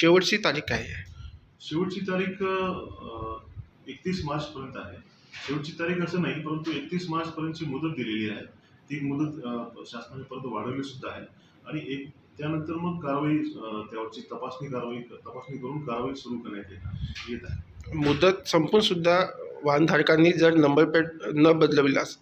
शेवटची तारीख काय आहे? शेवटची तारीख 31 मार्चपर्यंत आहे. शेवटची तारीख असं नाही, परंतु 31 मार्चपर्यंतची मुदत दिलेली आहे. ती मुदत शासनाने परत वाढवली सुद्धा आहे आणि त्यानंतर मग कारवाई त्यावरची तपासणी करून कारवाई सुरू करण्यात येत आहे. मुदत संपून सुद्धा वाहनधारकांनी जर नंबर प्लेट न बदलविल्यास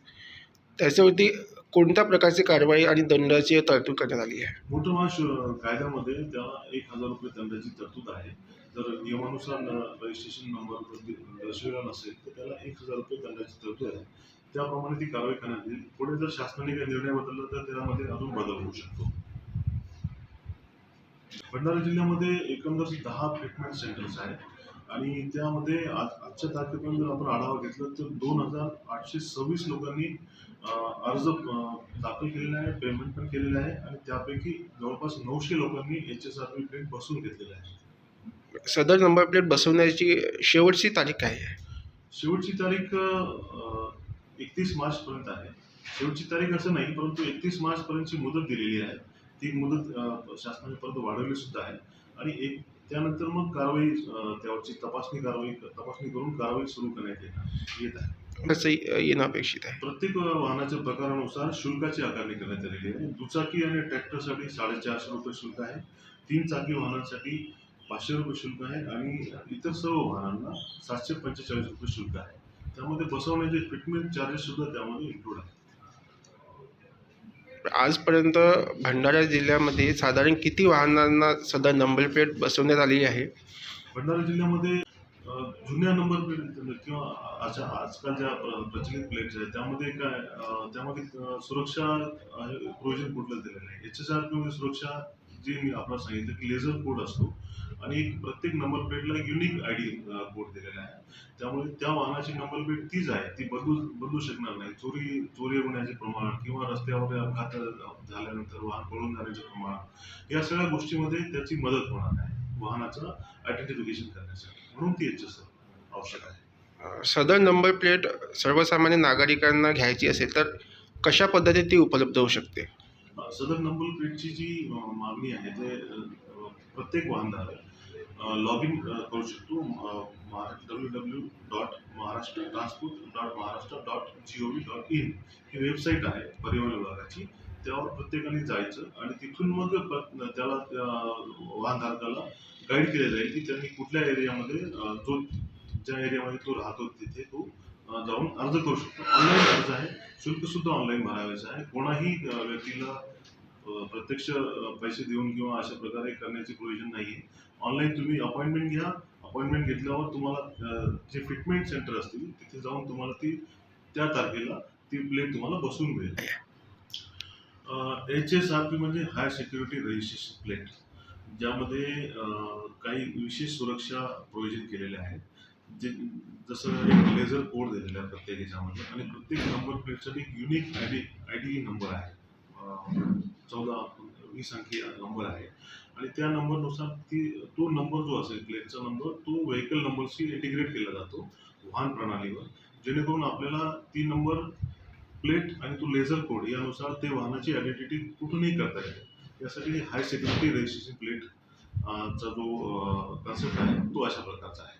त्याच्यावरती कोणत्या प्रकारची कारवाई आणि दंडाची तरतूद करण्यात आली आहे? मोटर वाहन कायद्यामध्ये त्याला 1,000 रुपये दंडाची तरतूद आहे. जर नियमानुसार रजिस्ट्रेशन नंबर दर्शविला नसेल तर त्याला 1,000 रुपये दंडाची तरतूद आहे. त्याप्रमाणे ती कारवाई करण्यात येईल. पुढे जर शासनाने काही निर्णय बदलला तर त्यामध्ये अजून बदल होऊ शकतो. भंडारा जिल्ह्यामध्ये एकंदर 10 फिटमेंट सेंटर्स आहेत आणि त्यामध्ये आजच्या तारखेपर्यंत जर आपण आढावा घेतला तर 2,826 लोकांनी अर्ज दाखल केलेला आहे, पेमेंट पण केलेलं आहे आणि त्यापैकी जवळपास 900 लोकांनी HSRP प्लेट बसवून घेतलेलं आहे. सदर नंबर प्लेट बसवण्याची शेवटची तारीख काय आहे? शेवटची तारीख 31 मार्चपर्यंत आहे. शेवटची तारीख असं नाही, परंतु 31 मार्चपर्यंतची मुदत दिलेली आहे. ती मुदत शासनाने परत वाढवली सुद्धा आहे आणि त्यानंतर मग कारवाई त्यावरची तपासणी करून कारवाई सुरू करण्यात येत आहे. कसं येणं अपेक्षित आहे? प्रत्येक वाहनाच्या प्रकारानुसार शुल्काची आकारणी करण्यात आलेली आहे. दुचाकी आणि ट्रॅक्टरसाठी 450 रुपये शुल्क आहे. 3 चाकी वाहनांसाठी 500 रुपये शुल्क आहे आणि इतर सर्व वाहनांना 745 रुपये शुल्क आहे. त्यामध्ये बसवण्याचे फिटमेंट चार्जेस सुद्धा त्यामध्ये इन्क्लूड आहे. आजपर्यंत भंडारा जिल्ह्यामध्ये साधारण किती वाहनांना सदर नंबर प्लेट बसवण्यात आली आहे? भंडारा जिल्ह्यामध्ये जुन्या नंबर प्लेट किंवा आजकाल ज्या प्रचलित प्लेट्स आहेत त्यामध्ये सुरक्षा प्रोव्हिजन कुठलं दिलेलं नाही. HSRP मध्ये सुरक्षा जी मी आपल्याला सांगितलं की लेझर कोड असतो आणि प्रत्येक नंबर प्लेटला युनिक ID कोड दिलेला आहे. त्यामुळे त्या वाहनाची नंबर प्लेट तीच आहे, ती बदलू शकणार नाही. चोरी होण्याचे प्रमाण किंवा रस्त्यावर अपघात झाल्यानंतर वाहन पळून जाण्याचे प्रमाण या सगळ्या गोष्टीमध्ये त्याची मदत होणार आहे वाहनाचं आयडेंटिफिकेशन करण्यासाठी. म्हणून ती HSRP आवश्यक आहे. सदर नंबर प्लेट सर्वसामान्य नागरिकांना घ्यायची असेल तर कशा पद्धतीने ती उपलब्ध होऊ शकते? सदर नंबर प्लेटची जी मागणी आहे ते प्रत्येक वाहनधारक लॉग इन करू शकतो. www.maharashtra.transport.maharashtra.gov.in ही वेबसाईट आहे परिवहन विभागाची. त्यावर प्रत्येकाने जायचं आणि तिथून मग त्याला वाहनधारकाला गाईड केलं जाईल की त्यांनी कुठल्या एरियामध्ये ज्या एरियामध्ये तो राहतो तिथे तो जाऊन अर्ज करू शकतो. ऑनलाईन अर्ज आहे. शुल्क सुद्धा ऑनलाईन भरायचं आहे. कोणाही व्यक्तीला प्रत्यक्ष पैसे देऊन किंवा अशा प्रकारे करण्याची प्रोव्हिजन नाही आहे. ऑनलाईन तुम्ही अपॉइंटमेंट घ्या. अपॉइंटमेंट घेतल्यावर तुम्हाला जे फिटमेंट सेंटर असतील तिथे जाऊन तुम्हाला त्या तारखेला ती प्लेट तुम्हाला बसवून मिळेल. HSRP म्हणजे हाय सिक्युरिटी रजिस्ट्रेशन प्लेट, ज्यामध्ये काही विशेष सुरक्षा प्रोव्हिजन केलेले आहेत. जसं एक लेझर कोड दिलेला आहे प्रत्येक ह्याच्यामध्ये आणि प्रत्येक नंबर प्लेटसाठी एक युनिक ID नंबर आहे. 14-20 अंकी नंबर आहे आणि त्या नंबरनुसार तो नंबर जो असेल प्लेटचा नंबर तो व्हेकल नंबरशी इंटिग्रेट केला जातो वाहन प्रणालीवर, जेणेकरून आपल्याला ती नंबर प्लेट आणि तो लेझर कोड यानुसार ते वाहनाची आयडेंटिटी कुठूनही करता येते. यासाठी हाय सिक्युरिटी रजिस्ट्रेशन प्लेट चा जो कन्सेप्ट आहे तो अशा प्रकारचा आहे.